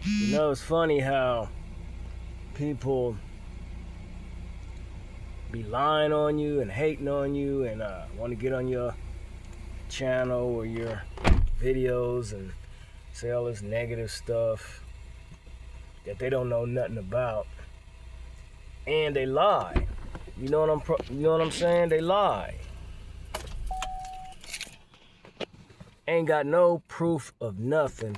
You know, it's funny how people be lying on you and hating on you and want to get on your channel or your videos and say all this negative stuff that they don't know nothing about, and they lie. You know what I'm saying? They lie. Ain't got no proof of nothing,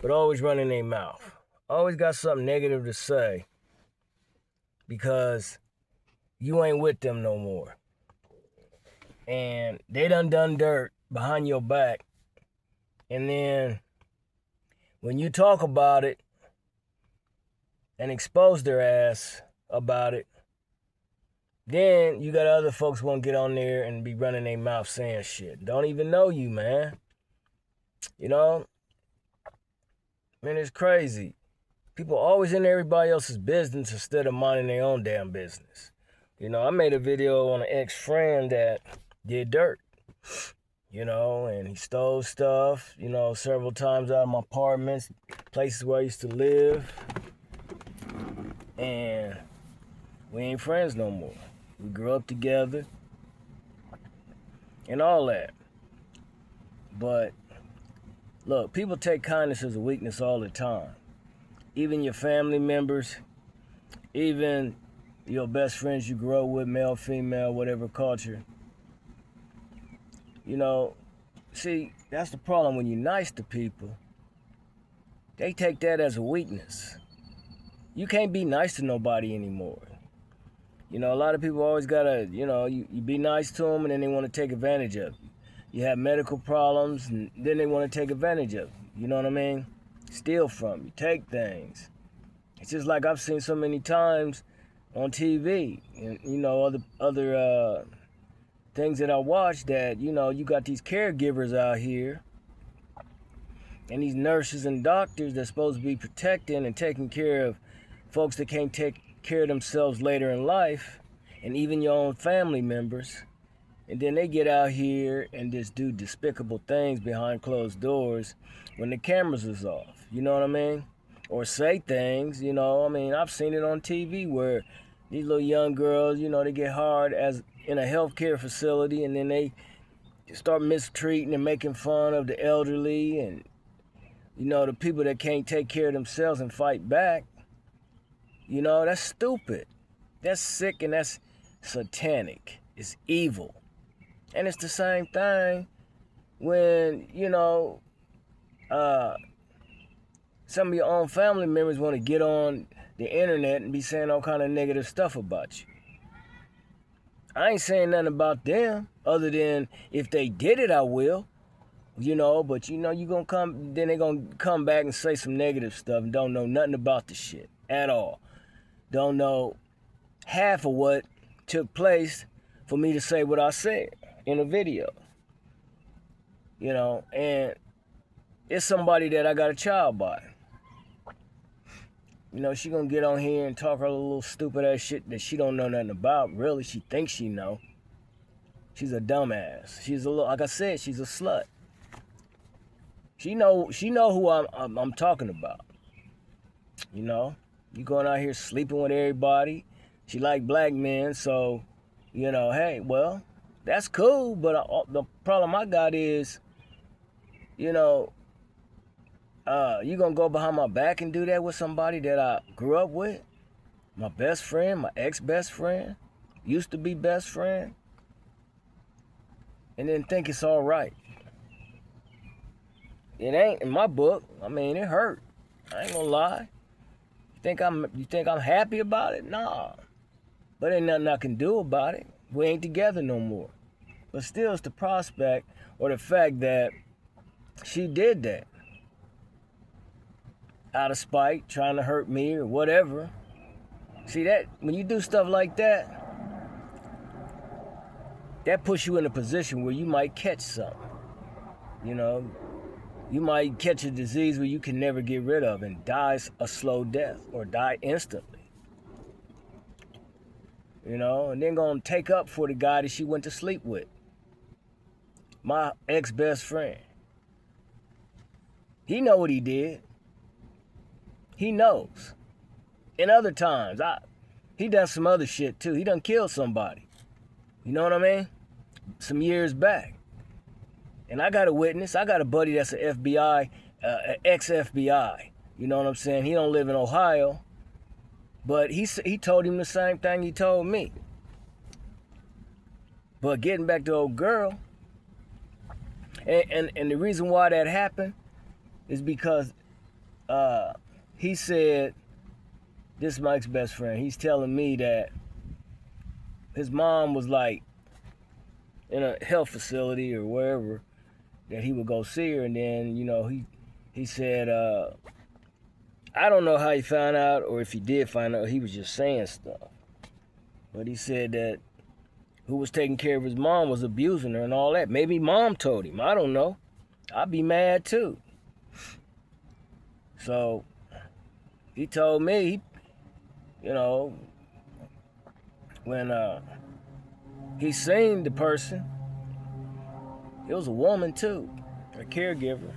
but always running their mouth. Always got something negative to say because you ain't with them no more. And they done dirt behind your back. And then when you talk about it and expose their ass about it, then you got other folks want to get on there and be running their mouth saying shit. Don't even know you, man. You know? Man, it's crazy. People always in everybody else's business instead of minding their own damn business. You know, I made a video on an ex-friend that did dirt, and he stole stuff, several times out of my apartments, places where I used to live. And we ain't friends no more. We grew up together and all that. But look, people take kindness as a weakness all the time. Even your family members, even your best friends you grow with, male, female, whatever culture. See, that's the problem. When you're nice to people, they take that as a weakness. You can't be nice to nobody anymore. A lot of people always gotta, you be nice to them and then they want to take advantage of you. You have medical problems and then they want to take advantage of you. You know what I mean? Steal from you, take things. It's just like I've seen so many times on TV and, other things that I watch that, you got these caregivers out here and these nurses and doctors that's supposed to be protecting and taking care of folks that can't take care of themselves later in life, and even your own family members. And then they get out here and just do despicable things behind closed doors when the cameras is off. You know what I mean? Or say things, I've seen it on TV where these little young girls, they get hard as in a healthcare facility and then they start mistreating and making fun of the elderly and, the people that can't take care of themselves and fight back. That's stupid. That's sick and that's satanic. It's evil. And it's the same thing when, some of your own family members want to get on the internet and be saying all kind of negative stuff about you. I ain't saying nothing about them other than if they did it, I will. But you gonna come, then they gonna come back and say some negative stuff and don't know nothing about the shit at all. Don't know half of what took place for me to say what I said in a video. And it's somebody that I got a child by. She gonna get on here and talk her little stupid ass shit that she don't know nothing about. Really, she thinks she know. She's a dumbass. She's a little, like I said, she's a slut. She know who I'm talking about. You going out here sleeping with everybody. She like black men, so, hey, well, that's cool. But the problem I got is, you gonna go behind my back and do that with somebody that I grew up with? My best friend, my ex-best friend, used to be best friend, and then think it's all right. It ain't in my book. It hurt. I ain't gonna lie. You think I'm happy about it? Nah. But ain't nothing I can do about it. We ain't together no more. But still, it's the prospect or the fact that she did that out of spite, trying to hurt me or whatever. See, that when you do stuff like that, that puts you in a position where you might catch something. You might catch a disease where you can never get rid of and die a slow death or die instantly. And then gonna take up for the guy that she went to sleep with. My ex-best friend. He know what he did. he knows. And other times, he done some other shit too. He done killed somebody. You know what I mean? Some years back. And I got a witness. I got a buddy that's an FBI, ex-FBI. You know what I'm saying? He don't live in Ohio. But he told him the same thing he told me. But getting back to old girl, and the reason why that happened is because he said, this is Mike's best friend, he's telling me that his mom was like in a health facility or wherever that he would go see her, and then, you know, he said, I don't know how he found out, or if he did find out, he was just saying stuff. But he said that who was taking care of his mom was abusing her and all that. Maybe mom told him. I don't know. I'd be mad too. So he told me, you know, when he seen the person, it was a woman too, a caregiver.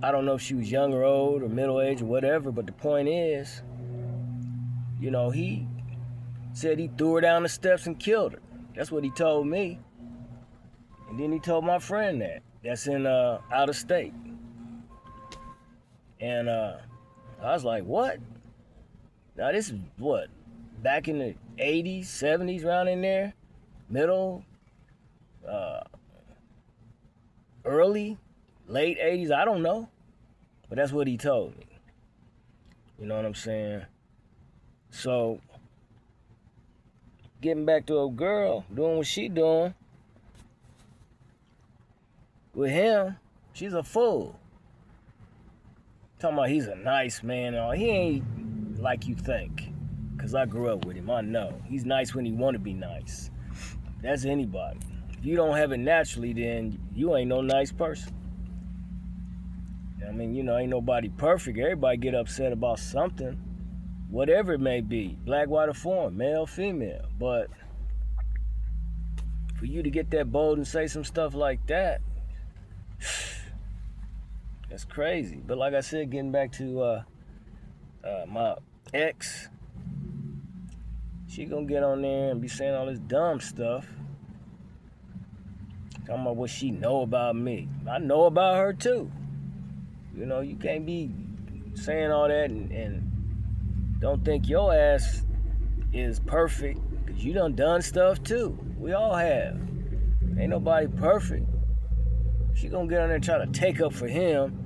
I don't know if she was young or old or middle age or whatever, but the point is, you know, he said he threw her down the steps and killed her. That's what he told me. And then he told my friend that's in out of state. And I was like, what? Now this is what? Back in the 80s, 70s, around in there? Middle? Early? Late 80s? I don't know. But that's what he told me. You know what I'm saying? So, getting back to a girl, doing what she doing, with him, she's a fool. Talking about he's a nice man. He ain't like you think. Because I grew up with him, I know. He's nice when he want to be nice. That's anybody. If you don't have it naturally, then you ain't no nice person. I mean, you know, ain't nobody perfect. Everybody get upset about something, whatever it may be, black, white, or foreign, male, female. But for you to get that bold and say some stuff like that, that's crazy. But like I said, getting back to my ex, she gonna get on there and be saying all this dumb stuff, talking about what she know about me. I know about her too. You know, you can't be saying all that and don't think your ass is perfect, because you done stuff too. We all have. Ain't nobody perfect. She gonna get on there and try to take up for him.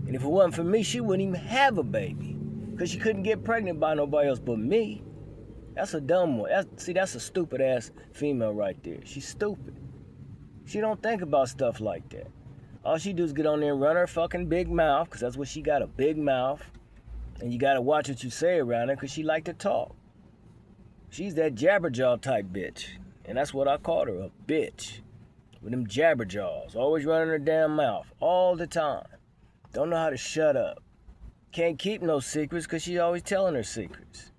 And if it wasn't for me, she wouldn't even have a baby, because she couldn't get pregnant by nobody else but me. That's a dumb one. That's a stupid ass female right there. She's stupid. She don't think about stuff like that. All she do is get on there and run her fucking big mouth, because that's what she got, a big mouth. And you got to watch what you say around her, because she like to talk. She's that jabberjaw type bitch. And that's what I called her, a bitch. With them jabberjaws. Always running her damn mouth. All the time. Don't know how to shut up. Can't keep no secrets, because she's always telling her secrets.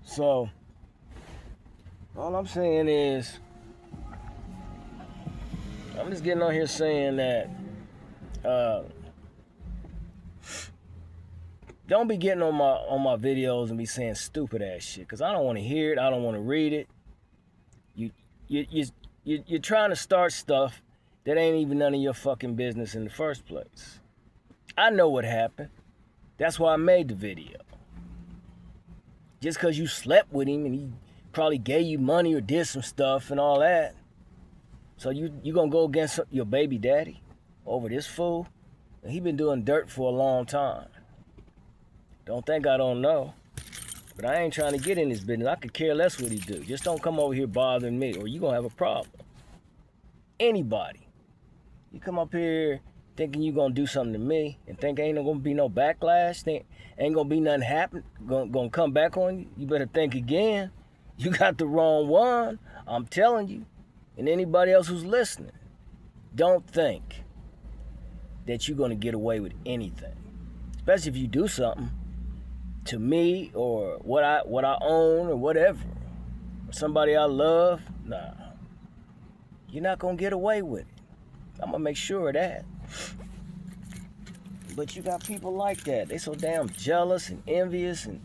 So, all I'm saying is, I'm just getting on here saying that don't be getting on my videos and be saying stupid ass shit, because I don't want to hear it. I don't want to read it. You're trying to start stuff that ain't even none of your fucking business in the first place. I know what happened. That's why I made the video. Just because you slept with him and he probably gave you money or did some stuff and all that, so you gonna go against your baby daddy over this fool? And he been doing dirt for a long time. Don't think I don't know. But I ain't trying to get in this business. I could care less what he do. Just don't come over here bothering me, or you gonna have a problem. Anybody. You come up here thinking you gonna do something to me and think ain't gonna be no backlash, think ain't gonna be nothing happen, gonna come back on you, you better think again. You got the wrong one, I'm telling you. And anybody else who's listening, don't think that you're gonna get away with anything. Especially if you do something to me or what I own or whatever, or somebody I love. Nah, you're not gonna get away with it. I'm gonna make sure of that. But you got people like that. They so damn jealous and envious and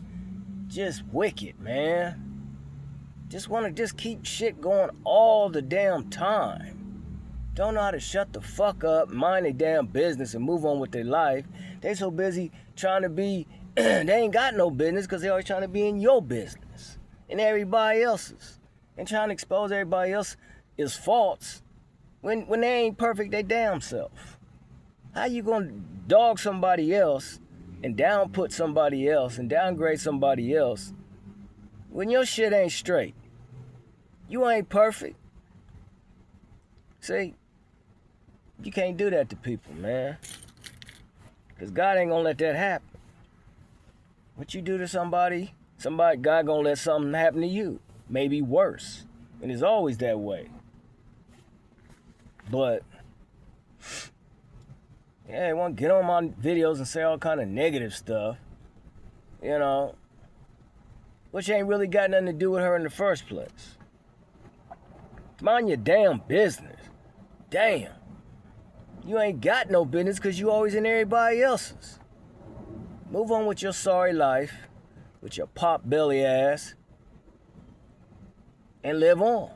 just wicked, man. Just want to just keep shit going all the damn time. Don't know how to shut the fuck up, mind their damn business, and move on with their life. They so busy trying to be, they ain't got no business because they always trying to be in your business and everybody else's. And trying to expose everybody else's faults when they ain't perfect they damn self. How you gonna dog somebody else and downput somebody else and downgrade somebody else when your shit ain't straight? You ain't perfect. See, you can't do that to people, man. Because God ain't gonna let that happen. What you do to somebody, God gonna let something happen to you. Maybe worse. And it's always that way. But, yeah, they want to get on my videos and say all kind of negative stuff. You know. Which ain't really got nothing to do with her in the first place. Mind your damn business. Damn. You ain't got no business because you always in everybody else's. Move on with your sorry life, with your pop belly ass, and live on.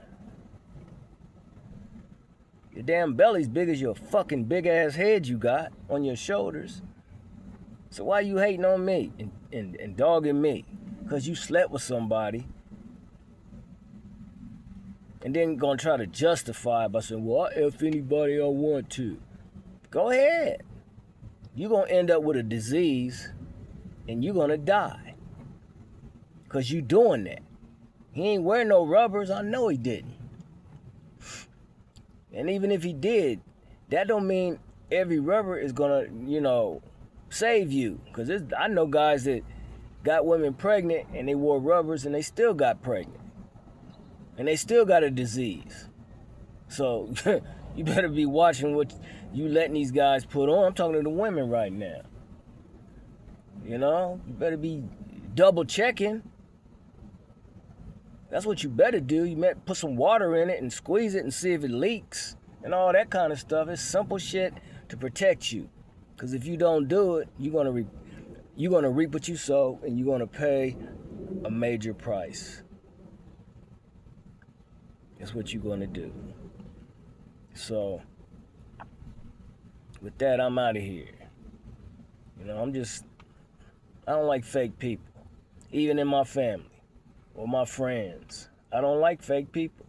Your damn belly's big as your fucking big ass head you got on your shoulders. So why you hating on me and dogging me? Because you slept with somebody and then gonna try to justify it by saying, well, I F anybody I want to. Go ahead. You're gonna end up with a disease and you're gonna die. Because you doing that. He ain't wearing no rubbers. I know he didn't. And even if he did, that don't mean every rubber is gonna, save you. Because I know guys that got women pregnant and they wore rubbers and they still got pregnant. And they still got a disease. So you better be watching what you letting these guys put on. I'm talking to the women right now. You better be double checking. That's what you better do. You better put some water in it and squeeze it and see if it leaks and all that kind of stuff. It's simple shit to protect you. Because if you don't do it, you're gonna reap what you sow and you're gonna pay a major price. That's what you're gonna do. So, with that, I'm out of here. I don't like fake people. Even in my family or my friends. I don't like fake people.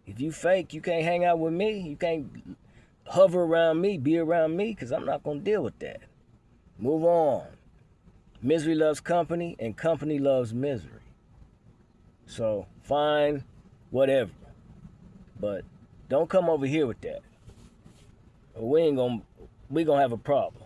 If you fake, you can't hang out with me. You can't hover around me, be around me, because I'm not going to deal with that. Move on. Misery loves company, and company loves misery. So, fine, whatever. But don't come over here with that. We gonna have a problem.